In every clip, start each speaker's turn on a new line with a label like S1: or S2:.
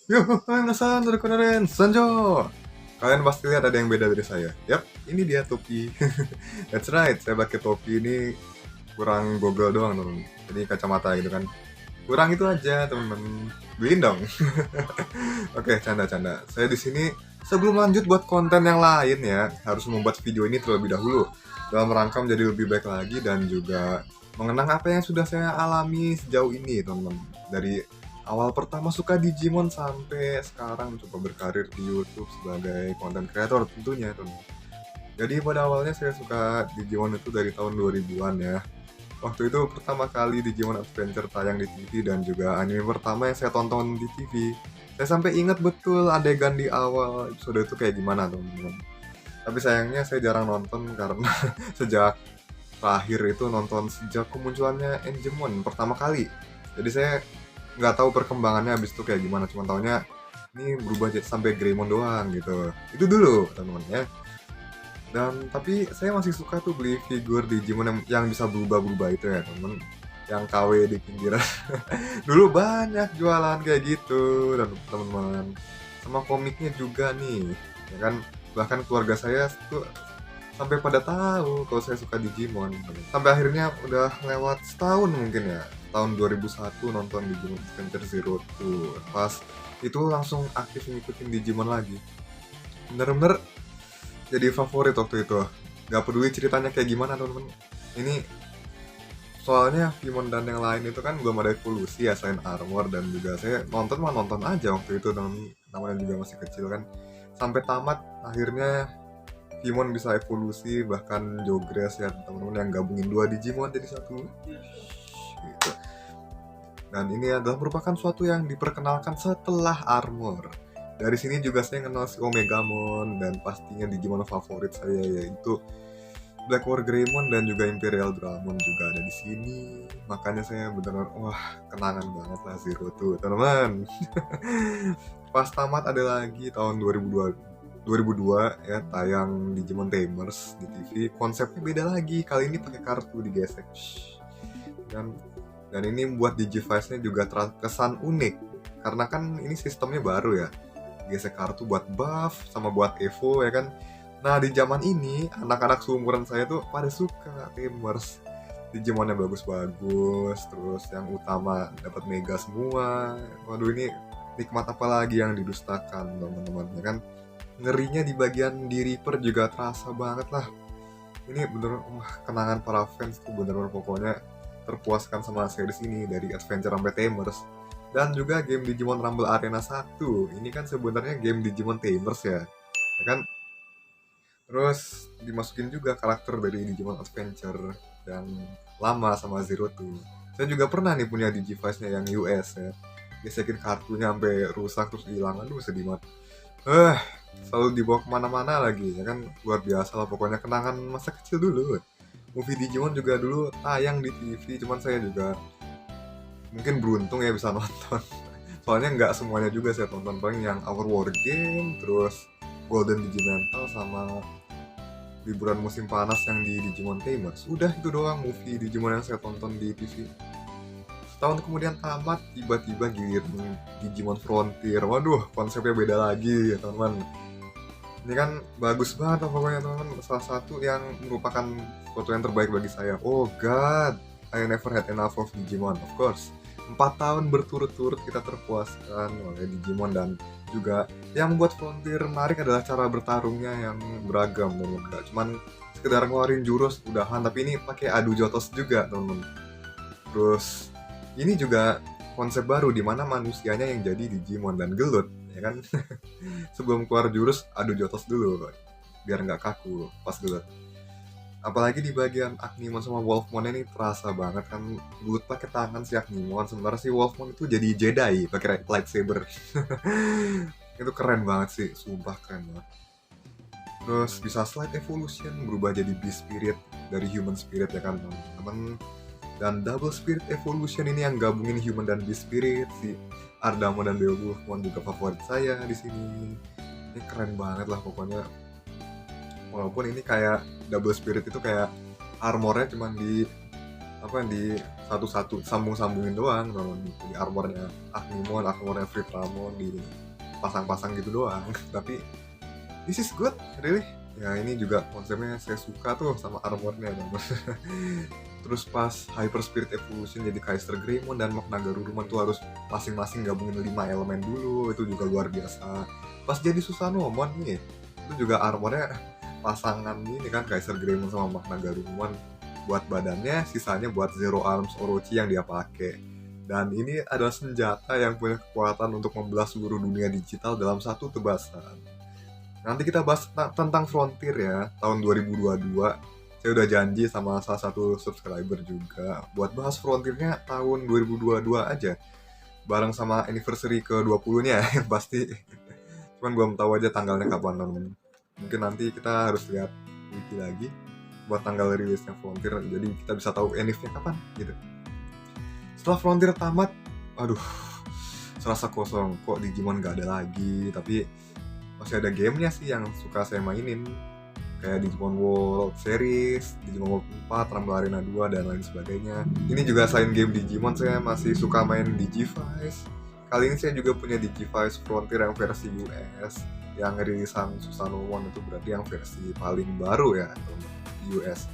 S1: Yo, minasan, keren, Sanjo. Kalian pasti lihat ada yang beda dari saya. Yap, ini dia topi. That's right, saya pakai topi ini kurang gogol doang, teman. Jadi kacamata gitu kan. Kurang itu aja, teman-teman. Beliin dong. Oke, canda-canda. Saya di sini sebelum lanjut buat konten yang lain ya, harus membuat video ini terlebih dahulu dalam rangka menjadi lebih baik lagi dan juga mengenang apa yang sudah saya alami sejauh ini, teman-teman. Dari awal pertama suka Digimon sampai sekarang coba berkarir di YouTube sebagai content creator tentunya, teman. Jadi pada awalnya saya suka Digimon itu dari tahun 2000-an ya. Waktu itu pertama kali Digimon Adventure tayang di TV dan juga anime pertama yang saya tonton di TV. Saya sampai ingat betul adegan di awal episode itu kayak gimana, teman-teman. Tapi sayangnya saya jarang nonton karena sejak terakhir itu nonton sejak kemunculannya Enjemon pertama kali. Jadi saya nggak tahu perkembangannya habis itu kayak gimana. Cuma taunya ini berubah jadi sampai Greymon doang gitu. Itu dulu, teman-teman ya. Dan tapi saya masih suka tuh beli figur Digimon yang bisa berubah-berubah itu ya, teman. Yang KW di pinggiran. Dulu banyak jualan kayak gitu dan teman-teman. Sama komiknya juga nih, ya kan. Bahkan keluarga saya tuh sampai pada tahu kalau saya suka Digimon. Sampai akhirnya udah lewat setahun mungkin ya. Tahun 2001 nonton Digimon Adventure Zero tuh. Pas itu langsung aktif ngikutin Digimon lagi. Bener-bener jadi favorit waktu itu. Gak peduli ceritanya kayak gimana, teman-teman. Ini soalnya Pimon dan yang lain itu kan belum ada evolusi ya selain armor, dan juga saya nonton mah nonton aja waktu itu, dan namanya juga masih kecil kan. Sampai tamat akhirnya Pimon bisa evolusi, bahkan Jogres ya teman-teman, yang gabungin dua Digimon jadi satu gitu. Dan ini adalah merupakan suatu yang diperkenalkan setelah armor. Dari sini juga saya kenal si Omegamon, dan pastinya Digimon favorit saya yaitu Black War Greymon dan juga Imperial Dramon juga ada di sini. Makanya saya benar-benar wah, kenangan banget lah Zero tuh, teman-teman. Pas tamat ada lagi tahun 2002 ya tayang Digimon Tamers di TV. Konsepnya beda lagi. Kali ini pakai kartu digesek. Dan ini buat Digivice-nya juga terkesan unik karena kan ini sistemnya baru ya. Gesek kartu buat buff sama buat Evo ya kan. Nah di zaman ini anak-anak seumuran saya tuh pada suka Tamers. Digimonnya bagus-bagus, terus yang utama dapat mega semua. Waduh, ini nikmat apa lagi yang didustakan, teman-teman ya kan. Ngerinya di bagian di Reaper juga terasa banget lah. Ini bener, wah, kenangan para fans tuh bener-bener pokoknya terpuaskan sama series ini dari Adventure sampai Tamers. Dan juga game Digimon Rumble Arena 1. Ini kan sebenarnya game Digimon Tamers ya. Ya kan? Terus dimasukin juga karakter dari Digimon Adventure yang lama sama Zero tuh. Saya juga pernah nih punya Digivice-nya yang US ya. Gesekin kartunya sampai rusak terus hilang. Aduh, sedih banget. Selalu dibawa kemana-mana lagi ya kan, luar biasa lah pokoknya kenangan masa kecil dulu. Movie Digimon juga dulu tayang di TV, cuman saya juga mungkin beruntung ya bisa nonton. Soalnya nggak semuanya juga saya tonton, paling yang Our War Game, terus Golden Digimental sama liburan musim panas yang di Digimon Tamers. Udah itu doang movie Digimon yang saya tonton di TV. Setahun kemudian tamat, tiba-tiba giliran Digimon Frontier. Waduh, konsepnya beda lagi ya teman-teman. Ini kan bagus banget pokoknya teman-teman. Salah satu yang merupakan foto yang terbaik bagi saya. Oh god, I never had enough of Digimon, of course. 4 tahun berturut-turut kita terpuaskan oleh Digimon, dan juga yang membuat Frontier menarik adalah cara bertarungnya yang beragam, teman-teman. Gak cuman sekedar ngeluarin jurus udahan, tapi ini pakai adu jotos juga, teman-teman. Terus ini juga konsep baru di mana manusianya yang jadi Digimon dan gelut, ya kan? Sebelum keluar jurus adu jotos dulu biar nggak kaku pas gelut. Apalagi di bagian Agnemon sama Wolfmon ini terasa banget kan, gelut pakai tangan si Agnemon, sementara si Wolfmon itu jadi Jedi pakai lightsaber. Itu keren banget sih, sumpah keren banget. Terus bisa slight evolution berubah jadi Beast Spirit dari Human Spirit ya kan teman-teman. Dan Double Spirit Evolution ini yang gabungin Human dan Beast Spirit. Si Ardamo dan Beowulfmon juga favorit saya di sini. Ini keren banget lah pokoknya. Walaupun ini kayak Double Spirit itu kayak armornya cuman di apa di satu-satu sambung-sambungin doang teman-teman. Di armornya Agumon, armornya Fritramon di pasang-pasang gitu doang. Tapi this is good, really. Ya ini juga konsepnya saya suka tuh sama armornya teman. Terus pas Hyper Spirit Evolution jadi Kaiser Greymon dan Magna Garurumon tuh harus masing-masing gabungin 5 elemen dulu, itu juga luar biasa. Pas jadi Susanomon nih, itu juga armornya pasangan ini kan Kaiser Greymon sama Magna Garurumon buat badannya, sisanya buat Zero Arms Orochi yang dia pakai. Dan ini adalah senjata yang punya kekuatan untuk membelah seluruh dunia digital dalam satu tebasan. Nanti kita bahas tentang Frontier ya, tahun 2022. Saya udah janji sama salah satu subscriber juga buat bahas Frontiernya tahun 2022 aja. Bareng sama anniversary ke-20-nya yang pasti. Cuman belum tahu aja tanggalnya kapan teman. Mungkin nanti kita harus lihat wiki lagi buat tanggal rilisnya Frontier. Jadi kita bisa tahu enifnya kapan gitu. Setelah Frontier tamat, aduh, serasa kosong. Kok Digimon gak ada lagi, tapi masih ada gamenya sih yang suka saya mainin, kayak Digimon World Series, Digimon World 4, Rumble Arena 2, dan lain sebagainya. Ini juga selain game Digimon, saya masih suka main Digivice. Kali ini saya juga punya Digivice Frontier yang versi US, yang rilisan Susanomon itu berarti yang versi paling baru ya di US.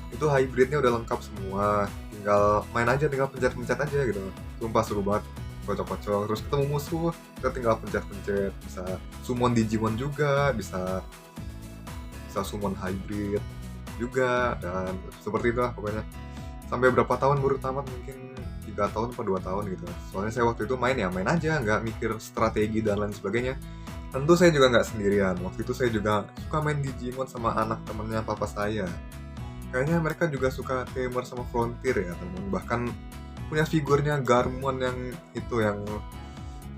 S1: Itu hybridnya udah lengkap semua, tinggal main aja, tinggal pencet-pencet aja gitu. Sumpah seru banget, kocok-kocok, terus ketemu musuh kita tinggal pencet-pencet, bisa summon Digimon juga, bisa summon hybrid juga, dan seperti itu lah pokoknya. Sampai berapa tahun baru tamat, mungkin 3 tahun atau 2 tahun gitu. Soalnya saya waktu itu main aja, nggak mikir strategi dan lain sebagainya. Tentu saya juga nggak sendirian, waktu itu saya juga suka main Digimon sama anak temennya papa saya. Kayaknya mereka juga suka Tamer sama Frontier ya teman. Bahkan punya figurnya Garmon yang itu, yang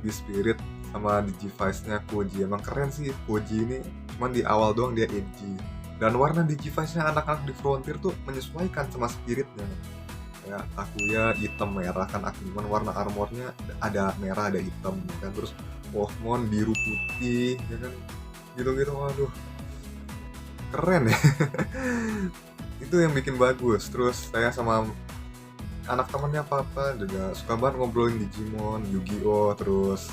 S1: di Spirit sama Digivice-nya Koji. Emang keren sih Koji ini, cuman di awal doang dia edgy. Dan warna Digivice-nya anak-anak di Frontier tuh menyesuaikan sama Spiritnya. Kayak Takuya hitam merah kan, Agumon warna armornya ada merah ada hitam kan, terus Wolfmon biru putih ya kan, gitu-gitu. Waduh, keren ya. Itu yang bikin bagus. Terus saya sama anak temannya papa juga suka banget ngobrolin Digimon, Yu-Gi-Oh, terus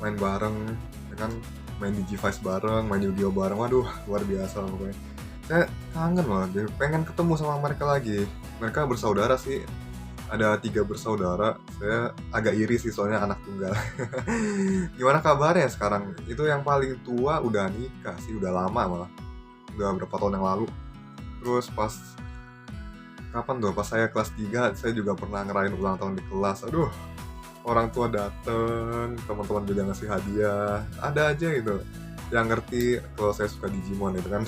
S1: main bareng, ya kan, main Digivice bareng, main Yu-Gi-Oh bareng. Waduh, luar biasa pokoknya. Saya kangen loh, pengen ketemu sama mereka lagi. Mereka bersaudara sih, ada 3 bersaudara. Saya agak iri sih soalnya anak tunggal. Gimana kabarnya sekarang? Itu yang paling tua udah nikah sih, udah lama malah, udah berapa tahun yang lalu. Terus pas kapan tuh, pas saya kelas 3 saya juga pernah ngerayain ulang tahun di kelas. Aduh, orang tua dateng, teman-teman juga ngasih hadiah, ada aja gitu yang ngerti kalau saya suka Digimon itu kan.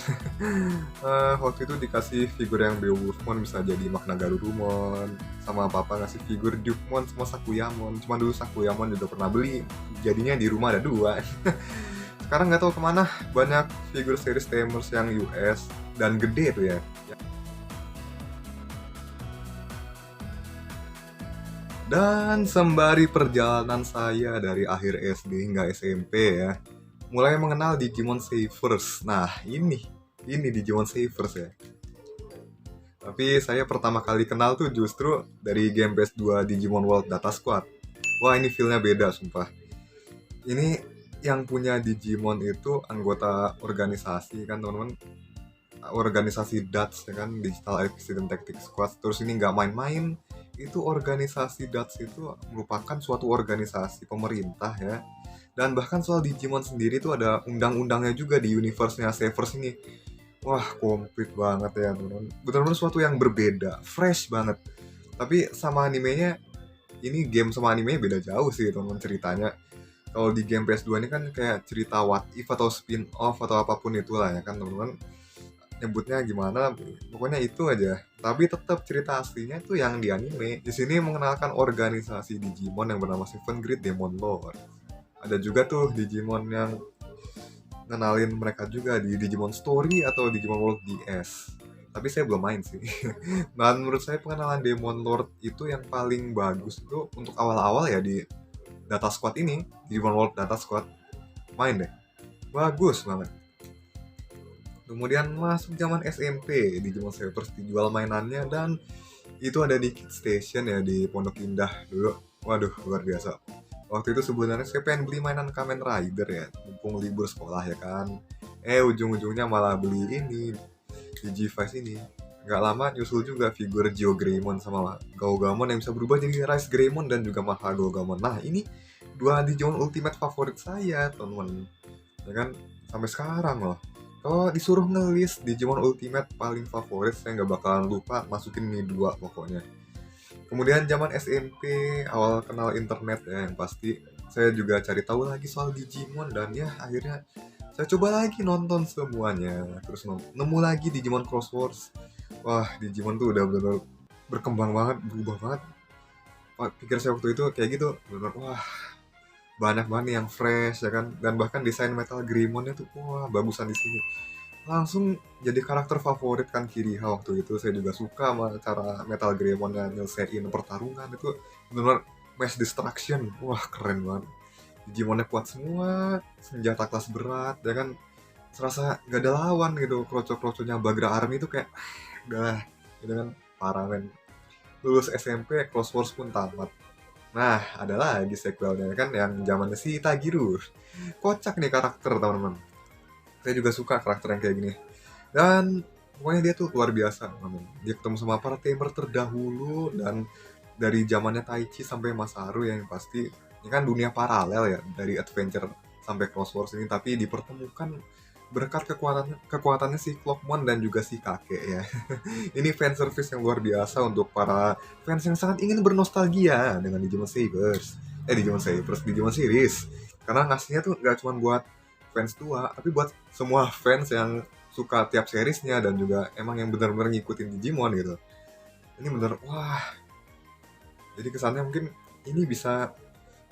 S1: Waktu itu dikasih figur yang Beowulfmon bisa jadi Magna Garurumon, sama papa ngasih figur Dupemon sama Sakuyamon. Cuma dulu Sakuyamon juga pernah beli, jadinya di rumah ada 2. Sekarang nggak tahu kemana, banyak figur series Tamers yang US dan gede tuh ya. Dan sembari perjalanan saya dari akhir SD hingga SMP ya, mulai mengenal Digimon Savers. Nah, ini Digimon Savers ya. Tapi saya pertama kali kenal tuh justru dari game PS2 Digimon World Data Squad. Wah, ini feel-nya beda sumpah. Ini yang punya Digimon itu anggota organisasi kan teman-teman, organisasi DATS ya kan, Digital Accident Tactics Squad. Terus ini nggak main-main, itu organisasi DATS itu merupakan suatu organisasi pemerintah ya. Dan bahkan soal Digimon sendiri tuh ada undang-undangnya juga di universe-nya Savers ini. Wah, komplit banget ya teman-teman. Benar-benar suatu yang berbeda, fresh banget. Tapi sama animenya, ini game sama animenya beda jauh sih teman-teman ceritanya. Kalau di game PS2 ini kan kayak cerita what if atau spin off atau apapun itulah ya kan teman-teman. Nyebutnya gimana, pokoknya itu aja. Tapi tetap cerita aslinya itu yang di anime. Di sini mengenalkan organisasi Digimon yang bernama Seven Great Demon Lord. Ada juga tuh Digimon yang ngenalin mereka juga di Digimon Story atau Digimon World DS. Tapi saya belum main sih. Dan menurut saya pengenalan Demon Lord itu yang paling bagus itu untuk awal-awal ya di Data Squad ini, Digimon World Data Squad. Main deh, bagus banget. Kemudian masuk zaman SMP, Digimon Savers dijual mainannya dan Itu ada di Kid Station ya, di Pondok Indah dulu. Waduh, luar biasa. Waktu itu sebenarnya saya pengen beli mainan Kamen Rider ya, mumpung libur sekolah ya kan. Ujung-ujungnya malah beli ini, Digivice ini. Nggak lama nyusul juga figur Geogreymon sama Gaugamon yang bisa berubah jadi Rice Greymon dan juga Maha Gaugamon. Nah, ini dua Digimon Ultimate favorit saya, teman-teman. Ya kan, sampai sekarang loh. Kalau disuruh ngelis Digimon Ultimate paling favorit, saya nggak bakalan lupa masukin ini dua pokoknya. Kemudian zaman SMP, awal kenal internet ya, yang pasti saya juga cari tahu lagi soal Digimon dan ya akhirnya saya coba lagi nonton semuanya. Terus nemu lagi Digimon Crosswords. Wah, Digimon tuh udah benar-benar berkembang banget, berubah banget. Pikir saya waktu itu kayak gitu, benar-benar wah, banyak banget nih yang fresh ya kan, dan bahkan desain Metal Greymonnya tuh wah bagusan di sini. Langsung jadi karakter favorit kan Kiriha waktu itu. Saya juga suka sama cara Metal Greymonnya nyelesain pertarungan itu, benar-benar mass destruction. Wah, keren banget. Digimonnya kuat semua, senjata kelas berat ya kan, serasa gak ada lawan gitu. Kroco-kroconya Bagra Army itu kayak udah gitu kan, parah men. Lulus SMP, Close Wars pun tamat. Nah, ada lagi sequelnya kan, yang zamannya si Tagiru. Kocak nih karakter, teman-teman. Saya juga suka karakter yang kayak gini. Dan pokoknya dia tuh luar biasa, teman-teman. Dia ketemu sama para tamer terdahulu, dan dari zamannya Taichi sampai Masaru yang pasti ini kan dunia paralel ya, dari adventure sampai Close Wars ini, tapi dipertemukan berkat kekuatannya si Clockmon dan juga si kakek ya. Ini fan service yang luar biasa untuk para fans yang sangat ingin bernostalgia dengan Digimon Sabers. Digimon Series. Karena ngasihnya tuh gak cuma buat fans tua, tapi buat semua fans yang suka tiap seriesnya dan juga emang yang benar-benar ngikutin Digimon gitu. Ini bener, wah. Jadi kesannya mungkin ini bisa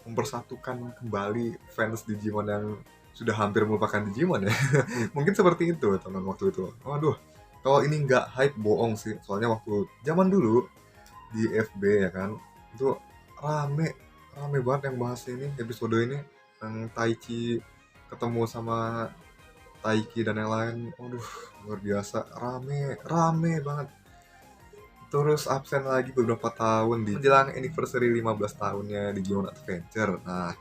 S1: mempersatukan kembali fans Digimon yang sudah hampir melupakan Digimon ya. Mungkin seperti itu teman waktu itu. Waduh, kalau ini nggak hype bohong sih. Soalnya waktu zaman dulu di FB ya kan, itu rame rame banget yang bahas ini, episode ini, yang Taichi ketemu sama Taiki dan yang lain. Waduh, luar biasa, rame banget. Terus absen lagi beberapa tahun di menjelang anniversary 15 tahunnya Digimon Adventure. Nah,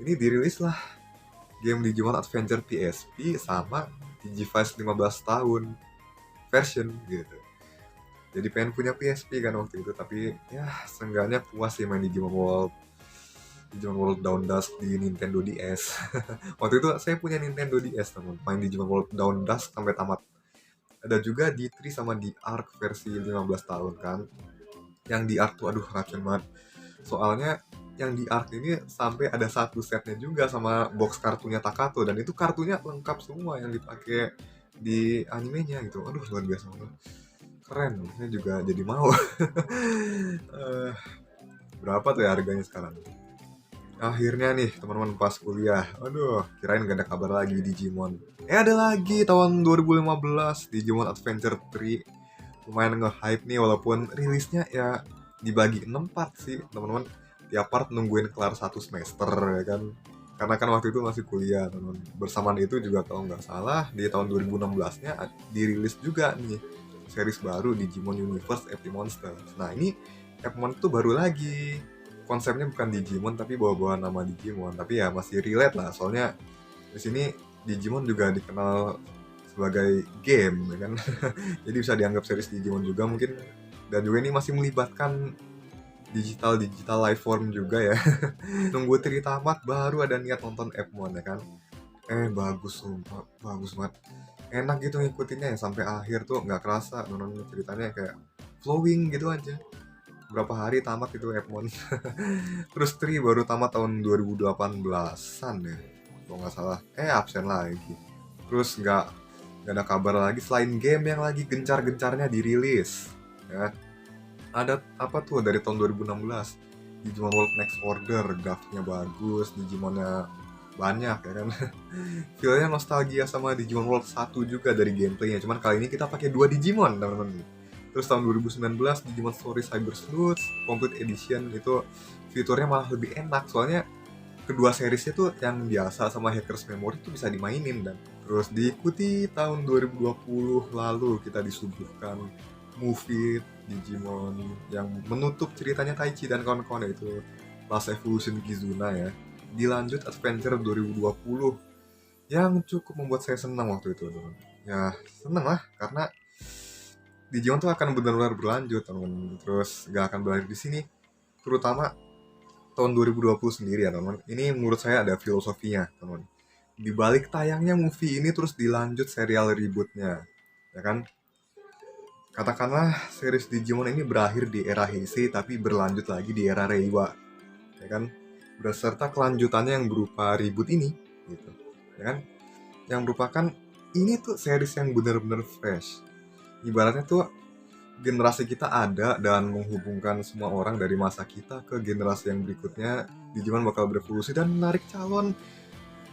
S1: ini dirilis lah game Digimon Adventure PSP sama Digivice 15 tahun version gitu. Jadi pengen punya PSP kan waktu itu, tapi ya seenggaknya puas sih main Digimon World Down Dusk di Nintendo DS. Waktu itu saya punya Nintendo DS, teman, main Digimon World Down Dusk sampai tamat. Ada juga D3 sama D-Arc versi 15 tahun kan. Yang D-Arc tuh aduh racun banget. Soalnya yang D-Arc ini sampai ada satu setnya juga sama box kartunya Takato, dan itu kartunya lengkap semua yang dipakai di animenya gitu. Aduh, luar biasa banget. Keren, saya juga jadi mau. Eh, berapa tuh ya harganya sekarang? Akhirnya nih teman-teman pas kuliah, aduh kirain gak ada kabar lagi Digimon. Ada lagi tahun 2015 Digimon Adventure 3. Lumayan nge-hype nih walaupun rilisnya ya dibagi 6 part sih teman-teman. Tiap part nungguin kelar satu semester ya kan. Karena kan waktu itu masih kuliah teman-teman. Bersamaan itu juga kalau nggak salah di tahun 2016-nya dirilis juga nih series baru Digimon Universe FT Monsters. Nah ini Fmon itu baru lagi, konsepnya bukan Digimon tapi bawa-bawa nama Digimon, tapi ya masih relate lah soalnya di sini Digimon juga dikenal sebagai game ya kan. Jadi bisa dianggap series Digimon juga mungkin, dan juga ini masih melibatkan digital life form juga ya. Nunggu cerita tamat baru ada niat nonton Fmon ya kan. Bagus sumpah, bagus banget, enak gitu ngikutinnya ya sampai akhir tuh nggak kerasa nonton ceritanya, kayak flowing gitu aja. Berapa hari tamat itu Fmon. Terus Tri baru tamat tahun 2018an ya kalau nggak salah. Absen lagi. Terus nggak ada kabar lagi selain game yang lagi gencar-gencarnya dirilis ya. Ada apa tuh dari tahun 2016, Digimon World Next Order, grafiknya bagus, Digimonnya banyak ya kan. Feelnya nostalgia sama Digimon World 1 juga dari gameplaynya, cuman kali ini kita pakai 2 Digimon teman-teman. Terus tahun 2019 Digimon Story Cyber Sleuth Complete Edition itu fiturnya malah lebih enak, soalnya kedua seriesnya tuh yang biasa sama Hackers Memory tuh bisa dimainin. Dan terus diikuti tahun 2020 lalu kita disuguhkan movie Digimon yang menutup ceritanya Taichi dan kawan-kawan, yaitu Last Evolution Kizuna ya. Dilanjut Adventure 2020 yang cukup membuat saya senang waktu itu, teman. Ya, senang lah karena Digimon tuh akan benar-benar berlanjut, teman. Terus gak akan berakhir di sini. Terutama tahun 2020 sendiri ya, teman. Ini menurut saya ada filosofinya, teman. Di balik tayangnya movie ini terus dilanjut serial rebootnya, ya kan? Katakanlah series Digimon ini berakhir di era Heisei tapi berlanjut lagi di era Reiwa, ya kan? Beserta kelanjutannya yang berupa reboot ini, gitu, ya kan? Yang merupakan ini tuh series yang benar-benar fresh. Ibaratnya tuh generasi kita ada dan menghubungkan semua orang dari masa kita ke generasi yang berikutnya. Digimon bakal berevolusi dan menarik calon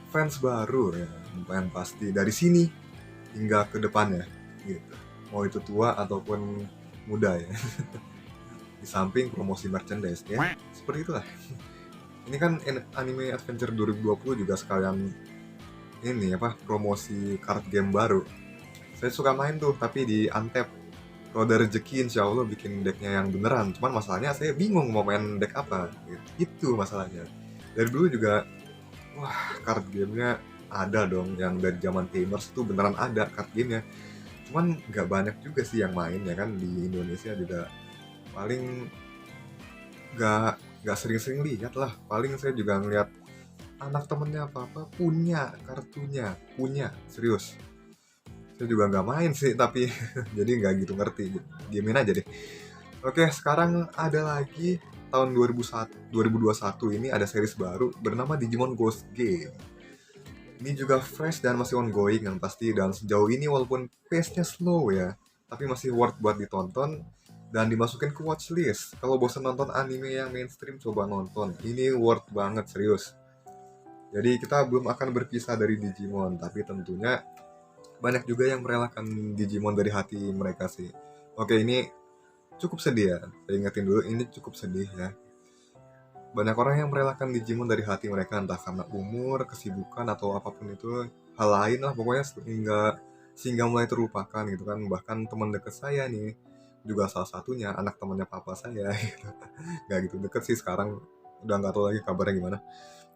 S1: fans baru ya, yang pasti dari sini hingga ke depannya, gitu. Mau itu tua ataupun muda ya. Di samping promosi merchandise ya, seperti itulah. Ini kan anime Adventure 2020 juga sekalian ini apa, promosi card game baru. Saya suka main tuh tapi di Antep. Kalau ada rezeki insya Allah bikin decknya yang beneran. Cuman masalahnya saya bingung mau main deck apa gitu. Itu masalahnya. Dari dulu juga wah, card gamenya ada dong yang dari zaman gamers itu beneran ada card gamenya. Cuman nggak banyak juga sih yang main ya kan, di Indonesia juga paling nggak sering-sering lihat lah. Paling saya juga ngeliat anak temennya apa punya kartunya, punya serius. Saya juga nggak main sih tapi jadi nggak gitu ngerti, gamein aja deh. Oke, sekarang ada lagi tahun 2021 ini ada series baru bernama Digimon Ghost Game. Ini juga fresh dan masih ongoing yang pasti, dan sejauh ini walaupun pace-nya slow ya, tapi masih worth buat ditonton dan dimasukin ke watchlist. Kalau bosan nonton anime yang mainstream, coba nonton. Ini worth banget, serius. Jadi kita belum akan berpisah dari Digimon, tapi tentunya banyak juga yang merelakan Digimon dari hati mereka sih. Oke, ini cukup sedih ya. Saya ingetin dulu, ini cukup sedih ya. Banyak orang yang merelakan Digimon dari hati mereka, entah karena umur, kesibukan, atau apapun itu, hal lain lah pokoknya, sehingga mulai terlupakan gitu kan. Bahkan teman dekat saya nih juga salah satunya, anak temannya papa saya gitu. Gak gitu deket sih sekarang, udah nggak tahu lagi kabarnya gimana.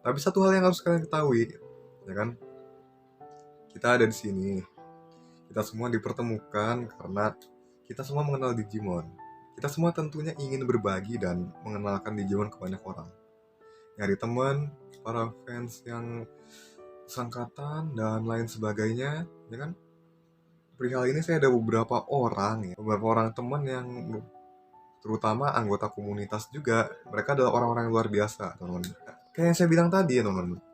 S1: Tapi satu hal yang harus kalian ketahui, ya kan, kita ada di sini, kita semua dipertemukan karena kita semua mengenal Digimon. Kita semua tentunya ingin berbagi dan mengenalkan Digimon ke banyak orang. Nyari teman, para fans yang sangkatan, dan lain sebagainya, ya kan? Perihal ini saya ada beberapa orang teman yang terutama anggota komunitas juga. Mereka adalah orang-orang yang luar biasa, teman-teman. Kayak yang saya bilang tadi ya, teman-teman.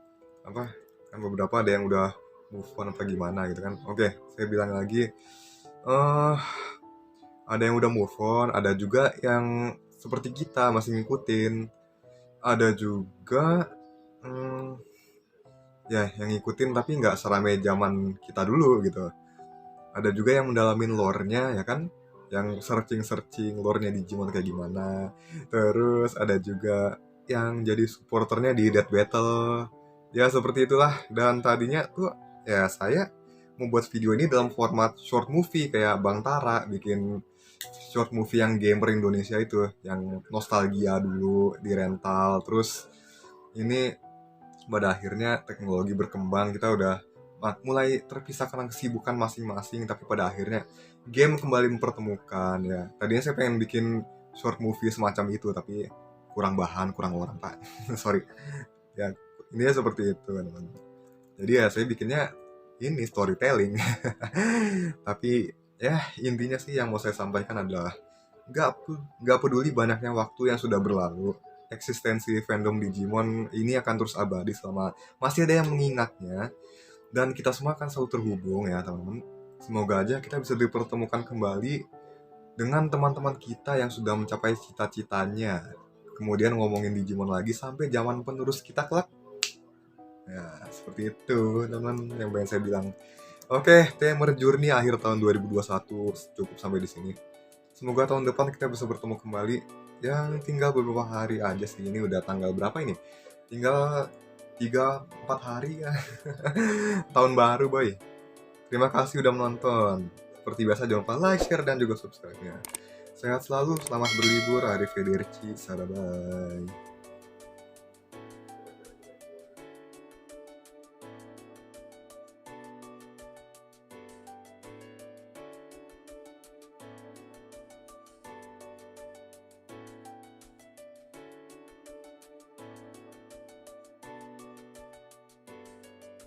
S1: Apa? Kan beberapa ada yang udah move on apa gimana gitu kan. Oke, saya bilang lagi, ada yang udah move on, ada juga yang seperti kita masih ngikutin, ada juga ya yang ngikutin tapi nggak seramai zaman kita dulu gitu. Ada juga yang mendalamin lore-nya ya kan, yang searching lore-nya Digimon kayak gimana. Terus ada juga yang jadi supporternya di Death Battle. Ya seperti itulah. Dan tadinya tuh ya saya membuat video ini dalam format short movie kayak Bang Tara bikin short movie yang gamer Indonesia itu, yang nostalgia dulu di rental. Terus ini pada akhirnya teknologi berkembang, kita udah mulai terpisah karena kesibukan masing-masing, tapi pada akhirnya game kembali mempertemukan ya. Tadinya saya pengen bikin short movie semacam itu tapi kurang bahan, kurang orang pak. Sorry ya, ini ya seperti itu teman-teman. Jadi ya saya bikinnya ini storytelling. Tapi ya intinya sih yang mau saya sampaikan adalah gak peduli banyaknya waktu yang sudah berlalu, eksistensi fandom Digimon ini akan terus abadi selama masih ada yang mengingatnya, dan kita semua akan selalu terhubung ya teman-teman. Semoga aja kita bisa dipertemukan kembali dengan teman-teman kita yang sudah mencapai cita-citanya, kemudian ngomongin Digimon lagi sampai zaman penerus kita kelak. Ya seperti itu teman yang pengen saya bilang. Oke, Tamer Journey akhir tahun 2021 cukup sampai di sini. Semoga tahun depan kita bisa bertemu kembali. Yang tinggal beberapa hari aja sih, ini udah tanggal berapa ini? Tinggal 3-4 hari ya. Tahun baru boy. Terima kasih udah menonton. Seperti biasa jangan lupa like, share, dan juga subscribe-nya. Sehat selalu, selamat berlibur, Arrivederci, bye.